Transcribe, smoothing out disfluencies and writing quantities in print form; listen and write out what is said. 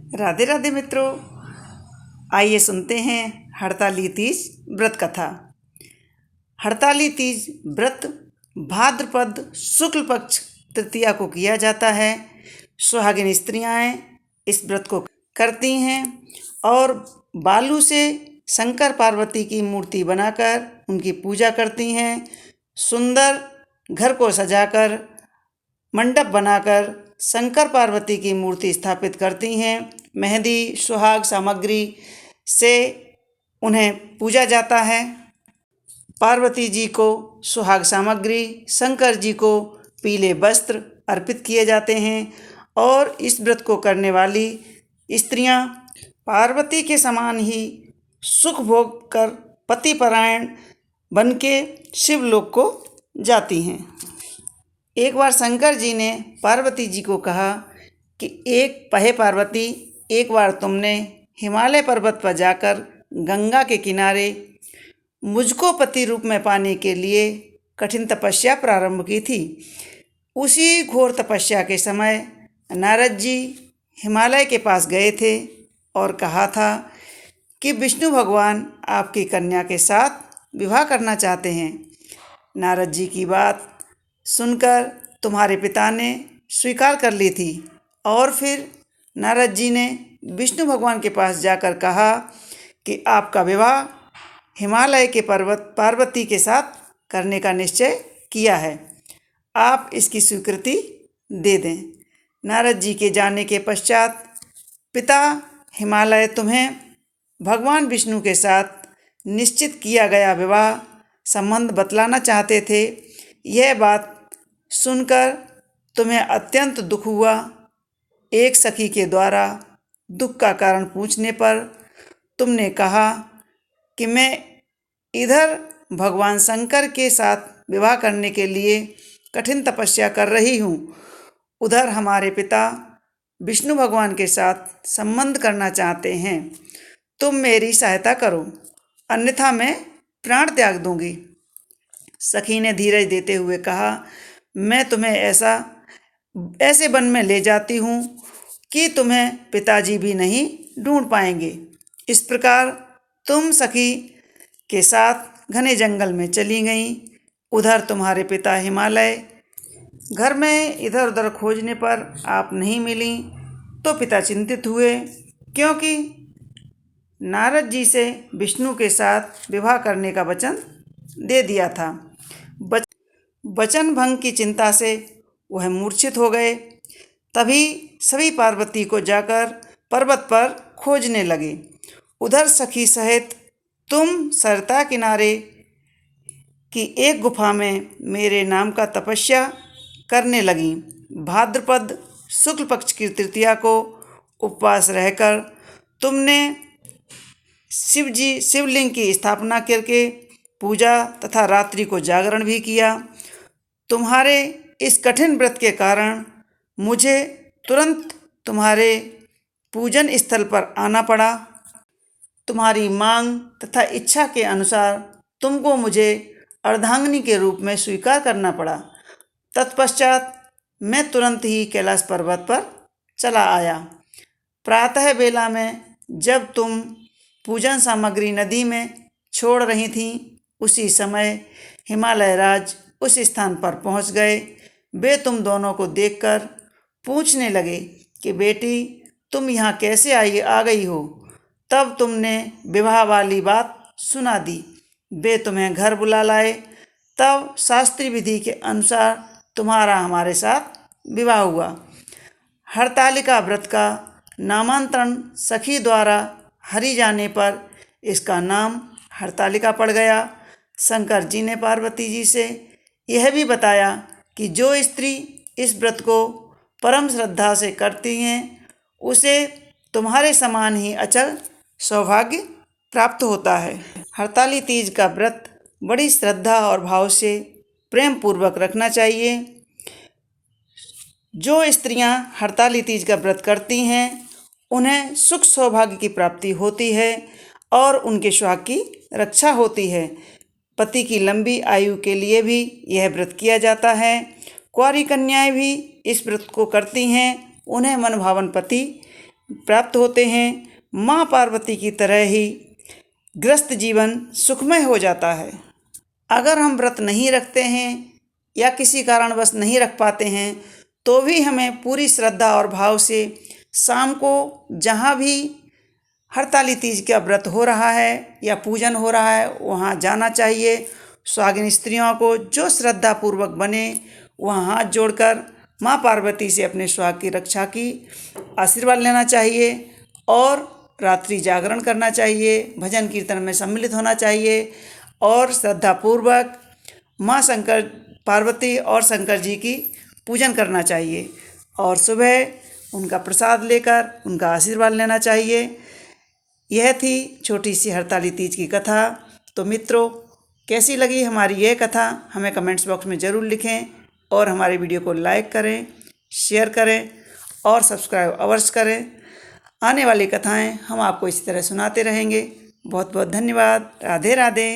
राधे राधे मित्रों, आइए सुनते हैं हड़ताली तीज व्रत कथा। हड़ताली तीज व्रत भाद्रपद शुक्ल पक्ष तृतीया को किया जाता है। सुहागिन स्त्रियाँ इस व्रत को करती हैं और बालू से शंकर पार्वती की मूर्ति बनाकर उनकी पूजा करती हैं। सुंदर घर को सजाकर मंडप बनाकर शंकर पार्वती की मूर्ति स्थापित करती हैं। मेहंदी सुहाग सामग्री से उन्हें पूजा जाता है। पार्वती जी को सुहाग सामग्री, शंकर जी को पीले वस्त्र अर्पित किए जाते हैं और इस व्रत को करने वाली स्त्रियां पार्वती के समान ही सुख भोग कर पतिपरायण बन के शिवलोक को जाती हैं। एक बार शंकर जी ने पार्वती जी को कहा कि हे पार्वती, एक बार तुमने हिमालय पर्वत पर जाकर गंगा के किनारे मुझको पति रूप में पाने के लिए कठिन तपस्या प्रारंभ की थी। उसी घोर तपस्या के समय नारद जी हिमालय के पास गए थे और कहा था कि विष्णु भगवान आपकी कन्या के साथ विवाह करना चाहते हैं। नारद जी की बात सुनकर तुम्हारे पिता ने स्वीकार कर ली थी और फिर नारद जी ने विष्णु भगवान के पास जाकर कहा कि आपका विवाह हिमालय के पर्वत पार्वती के साथ करने का निश्चय किया है, आप इसकी स्वीकृति दे दें। नारद जी के जाने के पश्चात पिता हिमालय तुम्हें भगवान विष्णु के साथ निश्चित किया गया विवाह संबंध बतलाना चाहते थे। यह बात सुनकर तुम्हें अत्यंत दुख हुआ। एक सखी के द्वारा दुख का कारण पूछने पर तुमने कहा कि मैं इधर भगवान शंकर के साथ विवाह करने के लिए कठिन तपस्या कर रही हूँ, उधर हमारे पिता विष्णु भगवान के साथ संबंध करना चाहते हैं। तुम मेरी सहायता करो, अन्यथा मैं प्राण त्याग दूंगी। सखी ने धीरज देते हुए कहा, मैं तुम्हें ऐसे वन में ले जाती हूँ कि तुम्हें पिताजी भी नहीं ढूंढ पाएंगे। इस प्रकार तुम सखी के साथ घने जंगल में चली गईं। उधर तुम्हारे पिता हिमालय घर में इधर उधर खोजने पर आप नहीं मिली तो पिता चिंतित हुए, क्योंकि नारद जी से विष्णु के साथ विवाह करने का वचन दे दिया था। वचन भंग की चिंता से वह मूर्छित हो गए। तभी सभी पार्वती को जाकर पर्वत पर खोजने लगे। उधर सखी सहित तुम सरता किनारे की एक गुफा में मेरे नाम का तपस्या करने लगी। भाद्रपद शुक्ल पक्ष की तृतीया को उपवास रहकर तुमने शिवलिंग की स्थापना करके पूजा तथा रात्रि को जागरण भी किया। तुम्हारे इस कठिन व्रत के कारण मुझे तुरंत तुम्हारे पूजन स्थल पर आना पड़ा। तुम्हारी मांग तथा इच्छा के अनुसार तुमको मुझे अर्धांगिनी के रूप में स्वीकार करना पड़ा। तत्पश्चात मैं तुरंत ही कैलाश पर्वत पर चला आया। प्रातः बेला में जब तुम पूजन सामग्री नदी में छोड़ रही थीं, उसी समय हिमालय राज उस स्थान पर पहुंच गए। वे तुम दोनों को देखकर पूछने लगे कि बेटी, तुम यहाँ कैसे आ गई हो। तब तुमने विवाह वाली बात सुना दी। वे तुम्हें घर बुला लाए। तब शास्त्रीय विधि के अनुसार तुम्हारा हमारे साथ विवाह हुआ। हरतालिका व्रत का नामांतरण सखी द्वारा हरि जाने पर इसका नाम हरतालिका पड़ गया। शंकर जी ने पार्वती जी से यह भी बताया कि जो स्त्री इस व्रत को परम श्रद्धा से करती हैं, उसे तुम्हारे समान ही अचल सौभाग्य प्राप्त होता है। हरताली तीज का व्रत बड़ी श्रद्धा और भाव से प्रेम पूर्वक रखना चाहिए। जो स्त्रियां हरताली तीज का व्रत करती हैं, उन्हें सुख सौभाग्य की प्राप्ति होती है और उनके सुहाग की रक्षा होती है। पति की लंबी आयु के लिए भी यह व्रत किया जाता है। कुंवारी कन्याएं भी इस व्रत को करती हैं। उन्हें मनभावन पति प्राप्त होते हैं। माँ पार्वती की तरह ही गृहस्थ जीवन सुखमय हो जाता है। अगर हम व्रत नहीं रखते हैं या किसी कारणवश नहीं रख पाते हैं तो भी हमें पूरी श्रद्धा और भाव से शाम को जहाँ भी हरताली तीज का व्रत हो रहा है या पूजन हो रहा है वहाँ जाना चाहिए। सुहागिन स्त्रियों को जो श्रद्धा पूर्वक बने वहाँ हाथ जोड़कर माँ पार्वती से अपने सुहाग की रक्षा की आशीर्वाद लेना चाहिए और रात्रि जागरण करना चाहिए, भजन कीर्तन में सम्मिलित होना चाहिए और श्रद्धापूर्वक माँ शंकर पार्वती और शंकर जी की पूजन करना चाहिए और सुबह उनका प्रसाद लेकर उनका आशीर्वाद लेना चाहिए। यह थी छोटी सी हरताली तीज की कथा। तो मित्रों, कैसी लगी हमारी यह कथा हमें कमेंट्स बॉक्स में ज़रूर लिखें और हमारे वीडियो को लाइक करें, शेयर करें और सब्सक्राइब अवश्य करें। आने वाली कथाएं हम आपको इसी तरह सुनाते रहेंगे। बहुत बहुत धन्यवाद। राधे राधे।